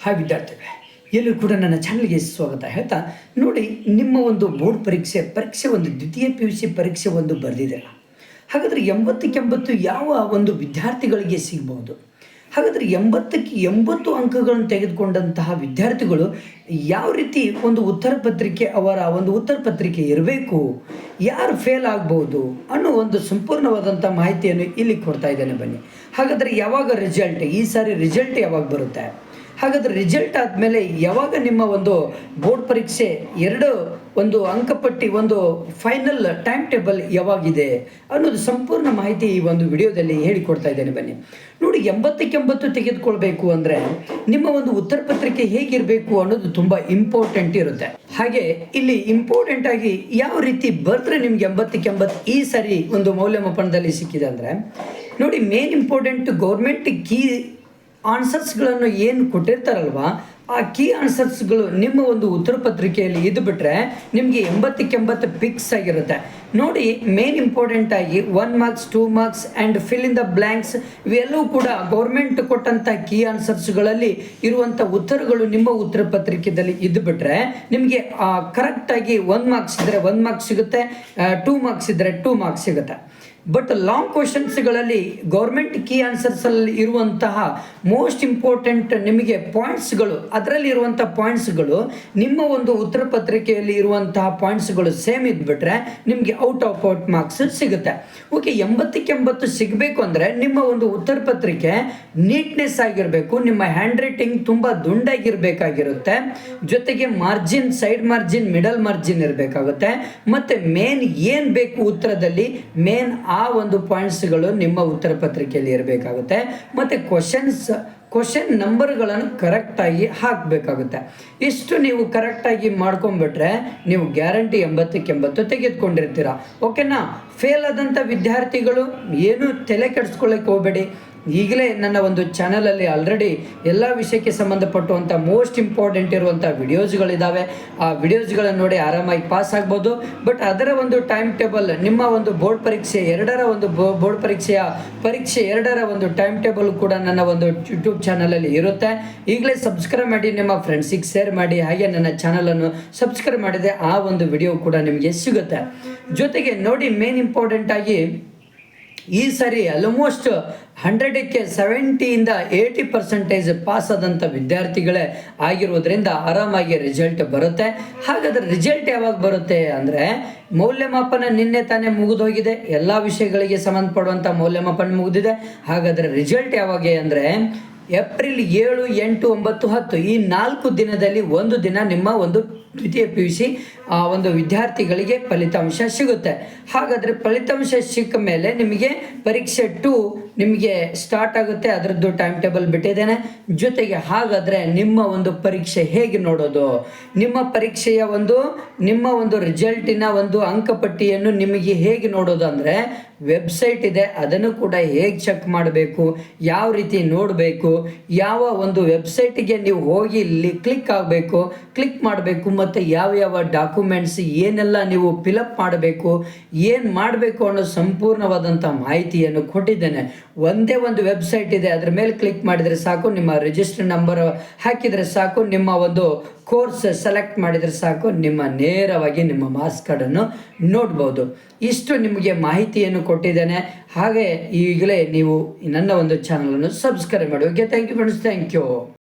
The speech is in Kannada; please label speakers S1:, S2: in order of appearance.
S1: ಹಾಯ್ ವಿದ್ಯಾರ್ಥಿಗಳೇ, ಎಲ್ಲರೂ ಕೂಡ ನನ್ನ ಚಾನಲ್ಗೆ ಸ್ವಾಗತ ಹೇಳ್ತಾ, ನೋಡಿ ನಿಮ್ಮ ಒಂದು ಬೋರ್ಡ್ ಪರೀಕ್ಷೆ ಒಂದು ದ್ವಿತೀಯ PUC ಪರೀಕ್ಷೆ ಒಂದು ಬರೆದಿದ್ದೀರಾ. ಹಾಗಾದರೆ 80 ಯಾವ ಒಂದು ವಿದ್ಯಾರ್ಥಿಗಳಿಗೆ ಸಿಗ್ಬೋದು? ಹಾಗಾದರೆ 80 ಅಂಕಗಳನ್ನು ತೆಗೆದುಕೊಂಡಂತಹ ವಿದ್ಯಾರ್ಥಿಗಳು ಯಾವ ರೀತಿ ಒಂದು ಉತ್ತರ ಪತ್ರಿಕೆ ಇರಬೇಕು, ಯಾರು ಫೇಲ್ ಆಗ್ಬೋದು ಅನ್ನೋ ಒಂದು ಸಂಪೂರ್ಣವಾದಂಥ ಮಾಹಿತಿಯನ್ನು ಇಲ್ಲಿ ಕೊಡ್ತಾ ಇದ್ದೇನೆ. ಬನ್ನಿ, ಹಾಗಾದರೆ ಯಾವಾಗ ರಿಸಲ್ಟ್, ಈ ಸಾರಿ ರಿಸಲ್ಟ್ ಯಾವಾಗ ಬರುತ್ತೆ? ಹಾಗಾದರೆ ರಿಸಲ್ಟ್ ಆದಮೇಲೆ ಯಾವಾಗ ನಿಮ್ಮ ಒಂದು ಬೋರ್ಡ್ ಪರೀಕ್ಷೆ ಒಂದು ಅಂಕಪಟ್ಟಿ, ಒಂದು ಫೈನಲ್ ಟೈಮ್ ಟೇಬಲ್ ಯಾವಾಗಿದೆ ಅನ್ನೋದು ಸಂಪೂರ್ಣ ಮಾಹಿತಿ ಈ ಒಂದು ವಿಡಿಯೋದಲ್ಲಿ ಹೇಳಿಕೊಡ್ತಾ ಇದ್ದೇನೆ. ಬನ್ನಿ ನೋಡಿ, 80 ತೆಗೆದುಕೊಳ್ಬೇಕು ಅಂದರೆ ನಿಮ್ಮ ಒಂದು ಉತ್ತರ ಪತ್ರಿಕೆ ಹೇಗಿರಬೇಕು ಅನ್ನೋದು ತುಂಬ ಇಂಪಾರ್ಟೆಂಟ್ ಇರುತ್ತೆ. ಹಾಗೆ ಇಲ್ಲಿ ಇಂಪಾರ್ಟೆಂಟ್ ಆಗಿ ಯಾವ ರೀತಿ ಬರೆದ್ರೆ ನಿಮ್ಗೆ 80 ಈ ಸರಿ ಒಂದು ಮೌಲ್ಯಮಾಪನದಲ್ಲಿ ಸಿಕ್ಕಿದೆ ಅಂದರೆ, ನೋಡಿ ಮೇನ್ ಇಂಪಾರ್ಟೆಂಟ್ ಗೌರ್ಮೆಂಟ್ ಕೀ ಆನ್ಸರ್ಸ್ಗಳನ್ನು ಏನು ಕೊಟ್ಟಿರ್ತಾರಲ್ವ, ಆ ಕೀ ಆನ್ಸರ್ಸ್ಗಳು ನಿಮ್ಮ ಒಂದು ಉತ್ತರ ಪತ್ರಿಕೆಯಲ್ಲಿ ಇದು ಬಿಟ್ಟರೆ ನಿಮಗೆ 80 ಫಿಕ್ಸ್ ಆಗಿರುತ್ತೆ. ನೋಡಿ, ಮೇನ್ ಇಂಪಾರ್ಟೆಂಟ್ ಆಗಿ 1 marks 2 marks and fill in the blanks ಇವೆಲ್ಲವೂ ಕೂಡ ಗೌರ್ಮೆಂಟ್ ಕೊಟ್ಟಂಥ ಕೀ ಆನ್ಸರ್ಸ್ಗಳಲ್ಲಿ ಇರುವಂಥ ಉತ್ತರಗಳು ನಿಮ್ಮ ಉತ್ತರ ಪತ್ರಿಕೆಯಲ್ಲಿ ಇದು ಬಿಟ್ಟರೆ ನಿಮಗೆ ಕರೆಕ್ಟಾಗಿ 1 ಮಾರ್ಕ್ಸ್ ಇದ್ದರೆ 1 ಮಾರ್ಕ್ಸ್ ಸಿಗುತ್ತೆ, 2 ಮಾರ್ಕ್ಸ್ ಇದ್ದರೆ 2 ಮಾರ್ಕ್ಸ್ ಸಿಗುತ್ತೆ. ಬಟ್ ಲಾಂಗ್ ಕ್ವಶನ್ಸ್ಗಳಲ್ಲಿ ಗೌರ್ಮೆಂಟ್ ಕೀ ಆನ್ಸರ್ಸಲ್ಲಿ ಇರುವಂತಹ ಮೋಸ್ಟ್ ಇಂಪಾರ್ಟೆಂಟ್ ನಿಮಗೆ ಪಾಯಿಂಟ್ಸ್ಗಳು, ಅದರಲ್ಲಿ ಇರುವಂಥ ಪಾಯಿಂಟ್ಸ್ಗಳು ನಿಮ್ಮ ಒಂದು ಉತ್ತರ ಪತ್ರಿಕೆಯಲ್ಲಿ ಇರುವಂತಹ ಪಾಯಿಂಟ್ಸ್ಗಳು ಸೇಮ್ ಇದ್ಬಿಟ್ರೆ ನಿಮಗೆ ಔಟ್ ಮಾರ್ಕ್ಸ್ ಸಿಗುತ್ತೆ. ಓಕೆ, 80 ಸಿಗಬೇಕು ಅಂದರೆ ನಿಮ್ಮ ಒಂದು ಉತ್ತರ ಪತ್ರಿಕೆ ನೀಟ್ನೆಸ್ ಆಗಿರಬೇಕು, ನಿಮ್ಮ ಹ್ಯಾಂಡ್ ರೈಟಿಂಗ್ ತುಂಬ ದುಂಡಾಗಿರಬೇಕಾಗಿರುತ್ತೆ, ಜೊತೆಗೆ margin, side margin, middle margin ಇರಬೇಕಾಗುತ್ತೆ. ಮತ್ತು ಮೇನ್ ಏನು ಬೇಕು ಉತ್ತರದಲ್ಲಿ, ಮೇನ್ ಆ ಒಂದು ಪಾಯಿಂಟ್ಸ್ಗಳು ನಿಮ್ಮ ಉತ್ತರ ಪತ್ರಿಕೆಯಲ್ಲಿ ಇರಬೇಕಾಗುತ್ತೆ. ಮತ್ತು ಕ್ವಶನ್ ನಂಬರ್ಗಳನ್ನು ಕರೆಕ್ಟಾಗಿ ಹಾಕಬೇಕಾಗುತ್ತೆ. ಇಷ್ಟು ನೀವು ಕರೆಕ್ಟಾಗಿ ಮಾಡ್ಕೊಂಡ್ಬಿಟ್ರೆ ನೀವು ಗ್ಯಾರಂಟಿ 80 ತೆಗೆದುಕೊಂಡಿರ್ತೀರ. ಓಕೆನಾ? ಫೇಲ್ ಆದಂಥ ವಿದ್ಯಾರ್ಥಿಗಳು ಏನು ತಲೆ ಕೆಡಿಸ್ಕೊಳ್ಳೋಕೆ ಹೋಗಬೇಡಿ. ಈಗಲೇ ನನ್ನ ಒಂದು ಚಾನಲಲ್ಲಿ ಆಲ್ರೆಡಿ ಎಲ್ಲ ವಿಷಯಕ್ಕೆ ಸಂಬಂಧಪಟ್ಟುವಂಥ ಮೋಸ್ಟ್ ಇಂಪಾರ್ಟೆಂಟ್ ಇರುವಂಥ ವಿಡಿಯೋಸ್ಗಳಿದ್ದಾವೆ. ಆ ವಿಡಿಯೋಸ್ಗಳನ್ನು ನೋಡಿ ಆರಾಮಾಗಿ ಪಾಸ್ ಆಗ್ಬೋದು. ಬಟ್ ಅದರ ಒಂದು ಟೈಮ್ ಟೇಬಲ್, ನಿಮ್ಮ ಒಂದು ಬೋರ್ಡ್ ಪರೀಕ್ಷೆ ಪರೀಕ್ಷೆ ಎರಡರ ಒಂದು ಟೈಮ್ ಟೇಬಲ್ ಕೂಡ ನನ್ನ ಒಂದು ಯೂಟ್ಯೂಬ್ ಚಾನಲಲ್ಲಿ ಇರುತ್ತೆ. ಈಗಲೇ ಸಬ್ಸ್ಕ್ರೈಬ್ ಮಾಡಿ, ನಿಮ್ಮ ಫ್ರೆಂಡ್ಸಿಗೆ ಶೇರ್ ಮಾಡಿ. ಹಾಗೆ ನನ್ನ ಚಾನಲನ್ನು ಸಬ್ಸ್ಕ್ರೈಬ್ ಮಾಡಿದೆ ಆ ಒಂದು ವಿಡಿಯೋ ಕೂಡ ನಿಮಗೆ ಸಿಗುತ್ತೆ. ಜೊತೆಗೆ ನೋಡಿ, ಮೇನ್ ಇಂಪಾರ್ಟೆಂಟ್ ಆಗಿ ಈ ಸಾರಿ ಆಲ್ಮೋಸ್ಟ್ 100ಕ್ಕೆ 70-80% ಪಾಸ್ ಆದಂಥ ವಿದ್ಯಾರ್ಥಿಗಳೇ ಆಗಿರೋದ್ರಿಂದ ಆರಾಮಾಗಿ ರಿಸಲ್ಟ್ ಬರುತ್ತೆ. ಹಾಗಾದರೆ ರಿಸಲ್ಟ್ ಯಾವಾಗ ಬರುತ್ತೆ ಅಂದರೆ, ಮೌಲ್ಯಮಾಪನ ನಿನ್ನೆ ತಾನೇ ಮುಗಿದೋಗಿದೆ, ಎಲ್ಲ ವಿಷಯಗಳಿಗೆ ಸಂಬಂಧಪಡುವಂಥ ಮೌಲ್ಯಮಾಪನ ಮುಗಿದಿದೆ. ಹಾಗಾದರೆ ರಿಸಲ್ಟ್ ಯಾವಾಗ ಅಂದರೆ ಏಪ್ರಿಲ್ 7, 8, 9, 10 ಈ 4 ದಿನದಲ್ಲಿ ಒಂದು ದಿನ ನಿಮ್ಮ ಒಂದು ದ್ವಿತೀಯ PUC ಒಂದು ವಿದ್ಯಾರ್ಥಿಗಳಿಗೆ ಫಲಿತಾಂಶ ಸಿಗುತ್ತೆ. ಹಾಗಾದರೆ ಫಲಿತಾಂಶ ಸಿಕ್ಕ ಮೇಲೆ ನಿಮಗೆ ಪರೀಕ್ಷೆ 2 ನಿಮಗೆ ಸ್ಟಾರ್ಟ್ ಆಗುತ್ತೆ. ಅದರದ್ದು ಟೈಮ್ ಟೇಬಲ್ ಬಿಟ್ಟಿದ್ದೇನೆ. ಜೊತೆಗೆ ಹಾಗಾದರೆ ನಿಮ್ಮ ಒಂದು ಪರೀಕ್ಷೆ ಹೇಗೆ ನೋಡೋದು, ನಿಮ್ಮ ಪರೀಕ್ಷೆಯ ನಿಮ್ಮ ಒಂದು ರಿಸಲ್ಟಿನ ಒಂದು ಅಂಕಪಟ್ಟಿಯನ್ನು ನಿಮಗೆ ಹೇಗೆ ನೋಡೋದು ಅಂದರೆ, ವೆಬ್ಸೈಟ್ ಇದೆ, ಅದನ್ನು ಕೂಡ ಹೇಗೆ ಚೆಕ್ ಮಾಡಬೇಕು, ಯಾವ ರೀತಿ ನೋಡಬೇಕು, ಯಾವ ಒಂದು ವೆಬ್ಸೈಟಿಗೆ ನೀವು ಹೋಗಿ ಇಲ್ಲಿ ಕ್ಲಿಕ್ ಮಾಡಬೇಕು ಮತ್ತು ಯಾವ ಡಾಕ್ಯುಮೆಂಟ್ಸ್ ಏನೆಲ್ಲ ನೀವು ಫಿಲಪ್ ಮಾಡಬೇಕು, ಏನು ಮಾಡಬೇಕು ಅನ್ನೋ ಸಂಪೂರ್ಣವಾದಂಥ ಮಾಹಿತಿಯನ್ನು ಕೊಟ್ಟಿದ್ದೇನೆ. ಒಂದೇ ಒಂದು ವೆಬ್ಸೈಟ್ ಇದೆ, ಅದರ ಮೇಲೆ ಕ್ಲಿಕ್ ಮಾಡಿದರೆ ಸಾಕು, ನಿಮ್ಮ ರಿಜಿಸ್ಟರ್ ನಂಬರ್ ಹಾಕಿದರೆ ಸಾಕು, ನಿಮ್ಮ ಒಂದು ಕೋರ್ಸ್ ಸೆಲೆಕ್ಟ್ ಮಾಡಿದರೆ ಸಾಕು, ನೇರವಾಗಿ ನಿಮ್ಮ ಮಾರ್ಕ್ಸ್ ಕಾರ್ಡನ್ನು ನೋಡ್ಬೋದು. ಇಷ್ಟು ನಿಮಗೆ ಮಾಹಿತಿಯನ್ನು ಕೊಟ್ಟಿದ್ದೇನೆ. ಹಾಗೆ ಈಗಲೇ ನೀವು ನನ್ನ ಒಂದು ಚಾನಲನ್ನು ಸಬ್ಸ್ಕ್ರೈಬ್ ಮಾಡಿ. Okay, thank you friends, thank you.